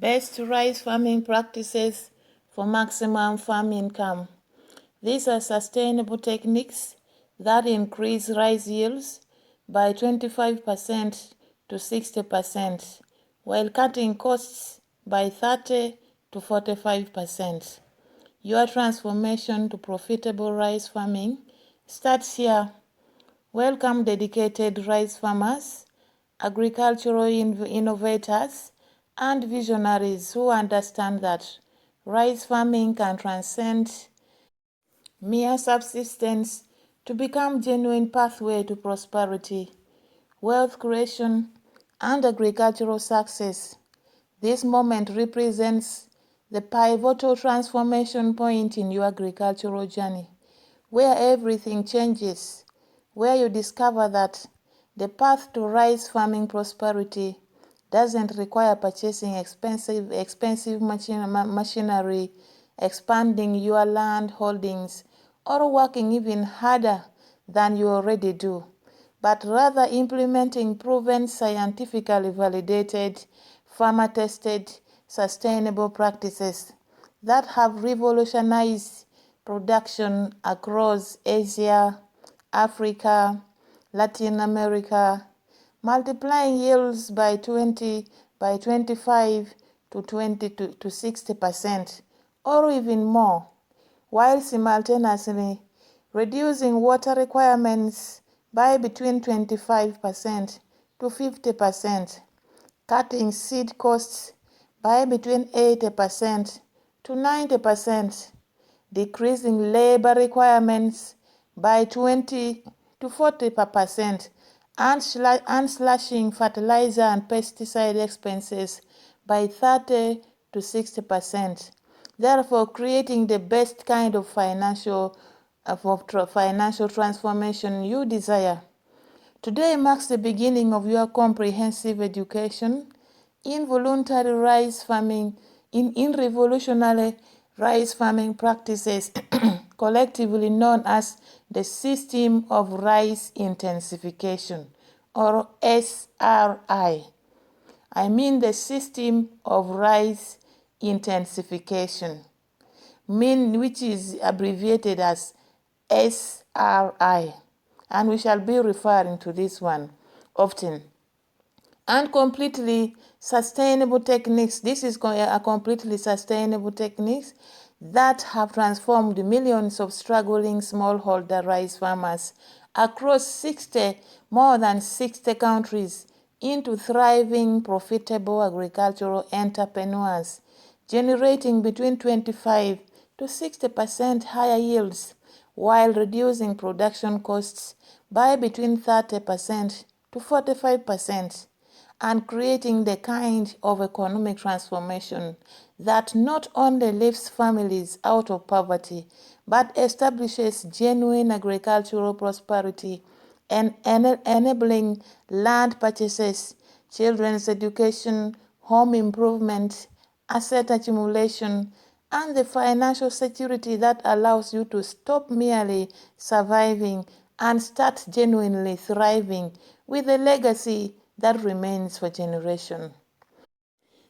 Best rice farming practices for maximum farm income. These are sustainable techniques that increase rice yields by 25% to 60%, while cutting costs by 30 to 45%. Your transformation to profitable rice farming starts here. Welcome dedicated rice farmers, agricultural innovators, and visionaries who understand that rice farming can transcend mere subsistence to become genuine pathway to prosperity, wealth creation, and agricultural success. This moment represents the pivotal transformation point in your agricultural journey, where everything changes, where you discover that the path to rice farming prosperity doesn't require purchasing expensive machinery, expanding your land holdings, or working even harder than you already do, but rather implementing proven, scientifically validated, farmer-tested, sustainable practices that have revolutionized production across Asia, Africa, Latin America, multiplying yields by 25 to 60%, or even more, while simultaneously reducing water requirements by between 25% to 50%, cutting seed costs by between 80% to 90%, decreasing labor requirements by 20 to 40%, and slashing fertilizer and pesticide expenses by 30 to 60%, therefore creating the best kind of financial transformation you desire. Today marks the beginning of your comprehensive education in voluntary rice farming, in revolutionary rice farming practices, collectively known as the System of Rice Intensification, or SRI. I mean the System of Rice Intensification, which is abbreviated as SRI, and we shall be referring to this one often. And completely sustainable techniques. This is a completely sustainable techniques that have transformed millions of struggling smallholder rice farmers across more than 60 countries into thriving, profitable agricultural entrepreneurs, generating between 25 to 60% higher yields while reducing production costs by between 30% to 45%, and creating the kind of economic transformation that not only lifts families out of poverty, but establishes genuine agricultural prosperity and enabling land purchases, children's education, home improvement, asset accumulation, and the financial security that allows you to stop merely surviving and start genuinely thriving with a legacy that remains for generations.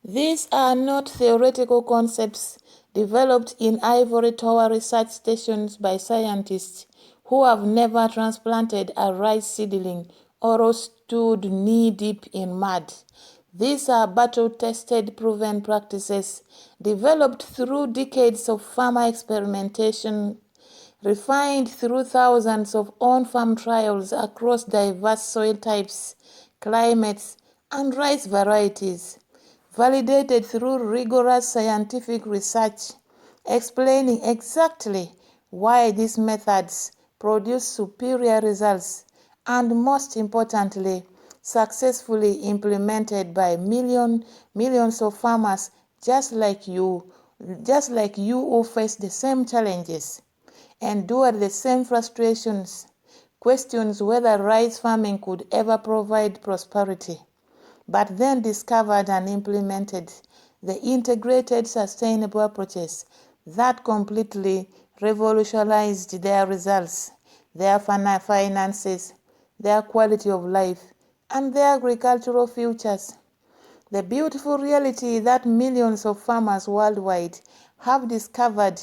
These are not theoretical concepts developed in ivory tower research stations by scientists who have never transplanted a rice seedling or stood knee-deep in mud. These are battle-tested, proven practices developed through decades of farmer experimentation, refined through thousands of on-farm trials across diverse soil types, climates, and rice varieties, validated through rigorous scientific research, explaining exactly why these methods produce superior results, and most importantly, successfully implemented by millions of farmers just like you who face the same challenges, endure the same frustrations, questions whether rice farming could ever provide prosperity, but then discovered and implemented the integrated sustainable approaches that completely revolutionized their results, their finances, their quality of life, and their agricultural futures. The beautiful reality that millions of farmers worldwide have discovered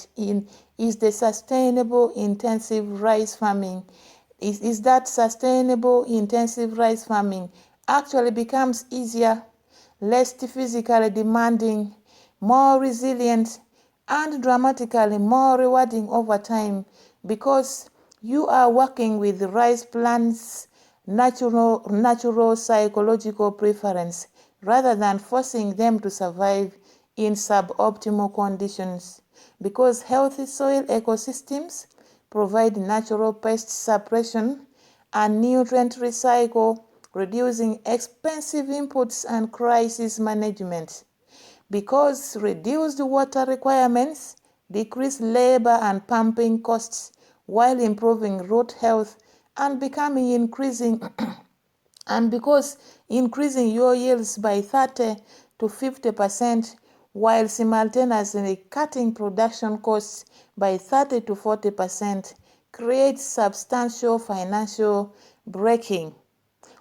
is the sustainable intensive rice farming. Is that sustainable intensive rice farming actually becomes easier, less physically demanding, more resilient, and dramatically more rewarding over time because you are working with rice plants' natural psychological preference rather than forcing them to survive in suboptimal conditions. Because healthy soil ecosystems provide natural pest suppression and nutrient recycle, reducing expensive inputs and crisis management. Because reduced water requirements decrease labor and pumping costs while improving root health and becoming increasing and because increasing your yields by 30 to 50% while simultaneously cutting production costs by 30 to 40% creates substantial financial breathing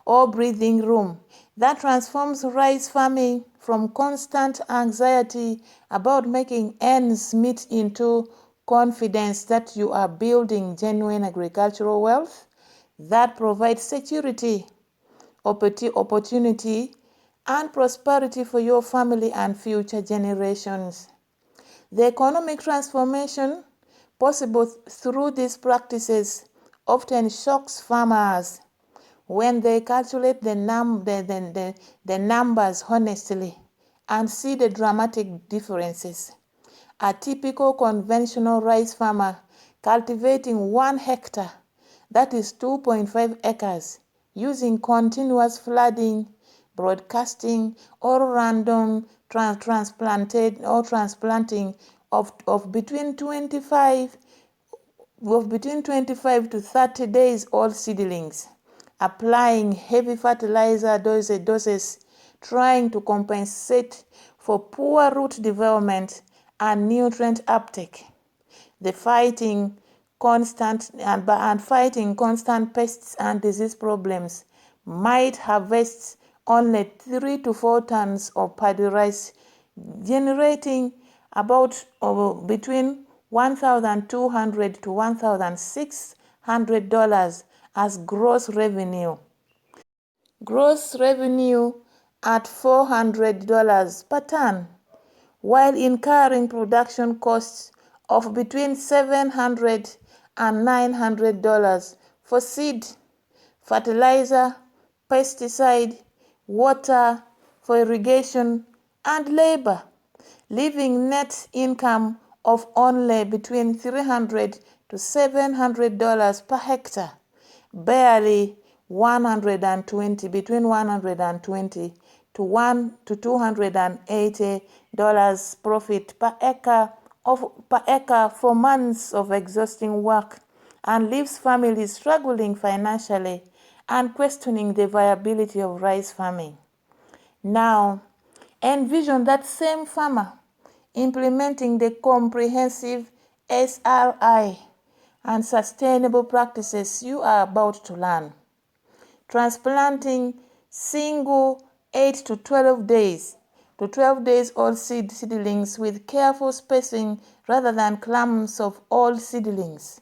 room that transforms rice farming from constant anxiety about making ends meet into confidence that you are building genuine agricultural wealth that provides security, opportunity, and prosperity for your family and future generations. The economic transformation possible through these practices often shocks farmers when they calculate the numbers honestly and see the dramatic differences. A typical conventional rice farmer cultivating 1 hectare, that is 2.5 acres, using continuous flooding, broadcasting, or random transplanting of between 25 to 30 days old seedlings, applying heavy fertilizer doses, trying to compensate for poor root development and nutrient uptake. The fighting constant pests and disease problems might harvest only 3 to 4 tons of paddy rice, generating about between $1,200 to $1,600 as gross revenue. Gross revenue at $400 per ton, while incurring production costs of between $700 and $900 for seed, fertilizer, pesticide, water for irrigation, and labor, leaving net income of only between $300 to $700 per hectare, barely between 120 to $280 profit per acre for months of exhausting work, and leaves families struggling financially and questioning the viability of rice farming. Now, envision that same farmer implementing the comprehensive SRI and sustainable practices you are about to learn. Transplanting single 8 to 12 days old seedlings with careful spacing rather than clumps of old seedlings.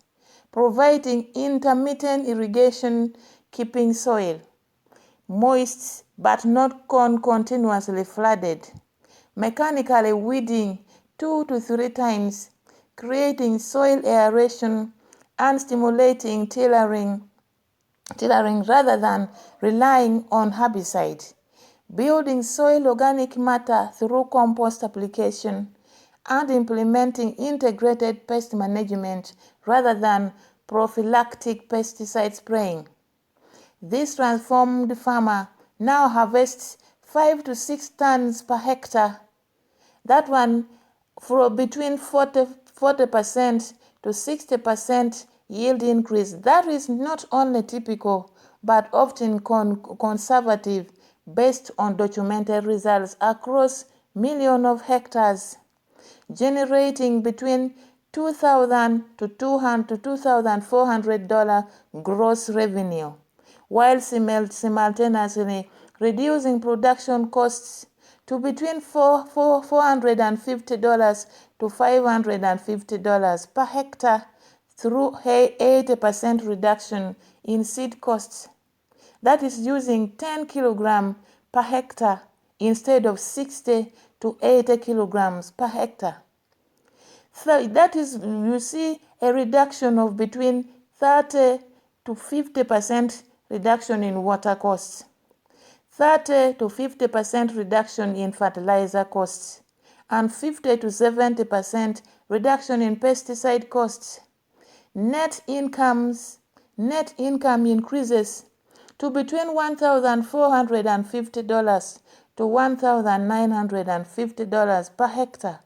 Providing intermittent irrigation, keeping soil moist but not continuously flooded. Mechanically weeding 2 to 3 times, creating soil aeration and stimulating tillering rather than relying on herbicide. Building soil organic matter through compost application and implementing integrated pest management rather than prophylactic pesticide spraying. This transformed farmer now harvests 5 to 6 tons per hectare. That one for between 40% to 60% yield increase. That is not only typical but often conservative based on documented results across millions of hectares, generating between $2,000 to $2,400 gross revenue, while simultaneously reducing production costs to between $450 to $550 per hectare through 80% reduction in seed costs. That is using 10 kilograms per hectare instead of 60 to 80 kilograms per hectare. So that is, you see, a reduction of between 30 to 50% reduction in water costs, 30 to 50% reduction in fertilizer costs, and 50 to 70% reduction in pesticide costs. Net income increases to between $1,450 to $1,950 per hectare,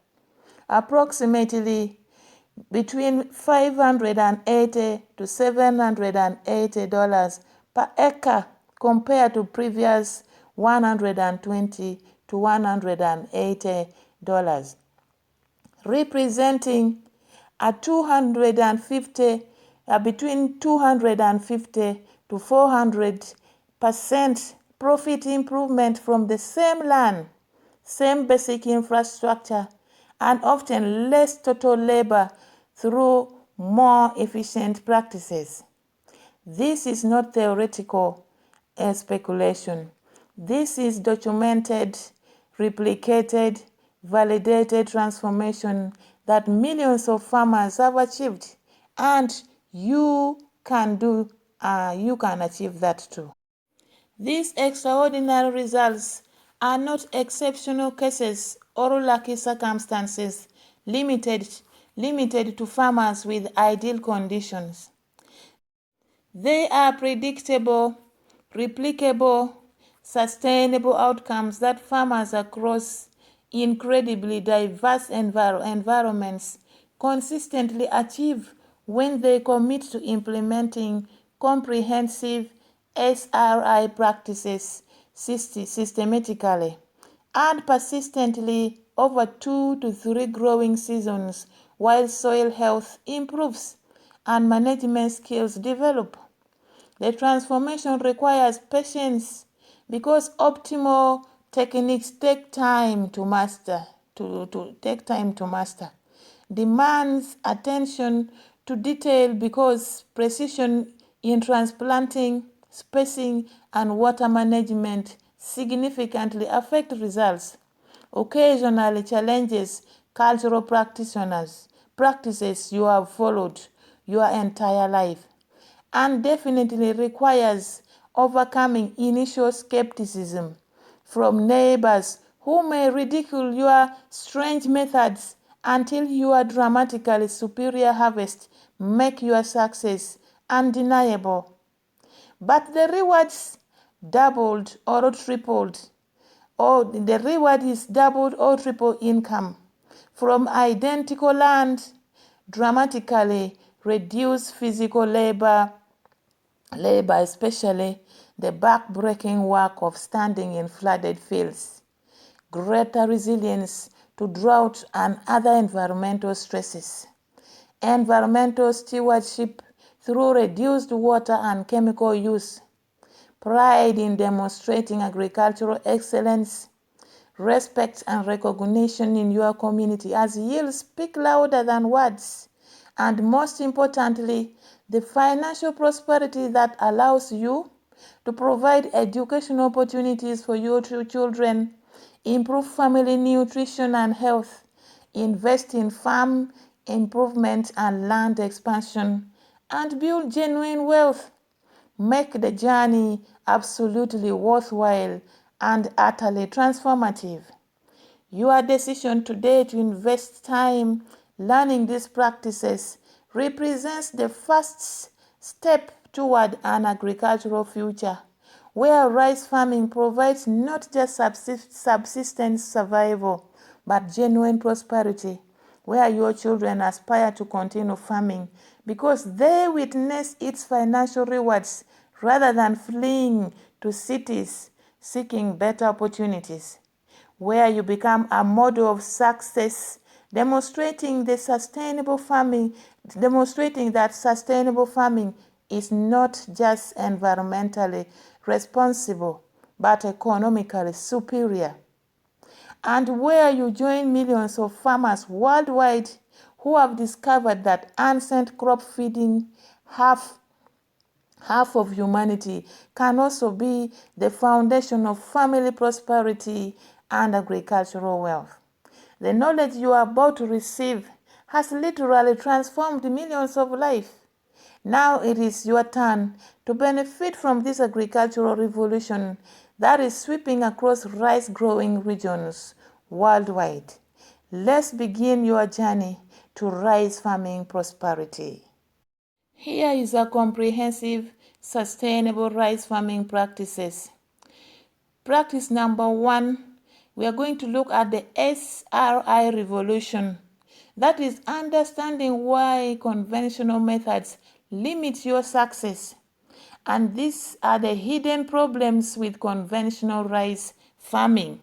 approximately between $580 to $780 per acre compared to previous $120 to $180, representing a between 250 to 400% profit improvement from the same land, same basic infrastructure, and often less total labor through more efficient practices. This is not theoretical speculation. This is documented, replicated, validated transformation that millions of farmers have achieved, and you can achieve that too. These extraordinary results are not exceptional cases or lucky circumstances limited to farmers with ideal conditions. They are predictable, replicable, sustainable outcomes that farmers across incredibly diverse environments consistently achieve when they commit to implementing comprehensive SRI practices systematically and persistently over 2 to 3 growing seasons while soil health improves and management skills develop. The transformation requires patience because optimal techniques take time to master, demands attention to detail because precision in transplanting, spacing, and water management significantly affect results. Occasionally challenges cultural practices you have followed your entire life, and definitely requires overcoming initial skepticism from neighbors who may ridicule your strange methods until your dramatically superior harvest make your success undeniable. But the rewards doubled or tripled, or the reward is doubled or triple income from identical land, dramatically reduced physical labor, especially the back-breaking work of standing in flooded fields, greater resilience to drought and other environmental stresses, environmental stewardship through reduced water and chemical use, pride in demonstrating agricultural excellence, respect and recognition in your community as yields speak louder than words, and most importantly, the financial prosperity that allows you to provide educational opportunities for your children, improve family nutrition and health, invest in farm improvement and land expansion, and build genuine wealth. Make the journey absolutely worthwhile and utterly transformative. Your decision today to invest time learning these practices represents the first step toward an agricultural future where rice farming provides not just subsistence survival, but genuine prosperity, where your children aspire to continue farming because they witness its financial rewards rather than fleeing to cities seeking better opportunities, where you become a model of success, demonstrating that sustainable farming is not just environmentally responsible, but economically superior. and where you join millions of farmers worldwide who have discovered that ancient crop feeding half of humanity can also be the foundation of family prosperity and agricultural wealth. The knowledge you are about to receive has literally transformed millions of lives. Now it is your turn to benefit from this agricultural revolution that is sweeping across rice-growing regions worldwide. Let's begin your journey to rice farming prosperity. Here is a comprehensive, sustainable rice farming practices. Practice number 1, we are going to look at the SRI revolution. That is understanding why conventional methods limit your success. And these are the hidden problems with conventional rice farming.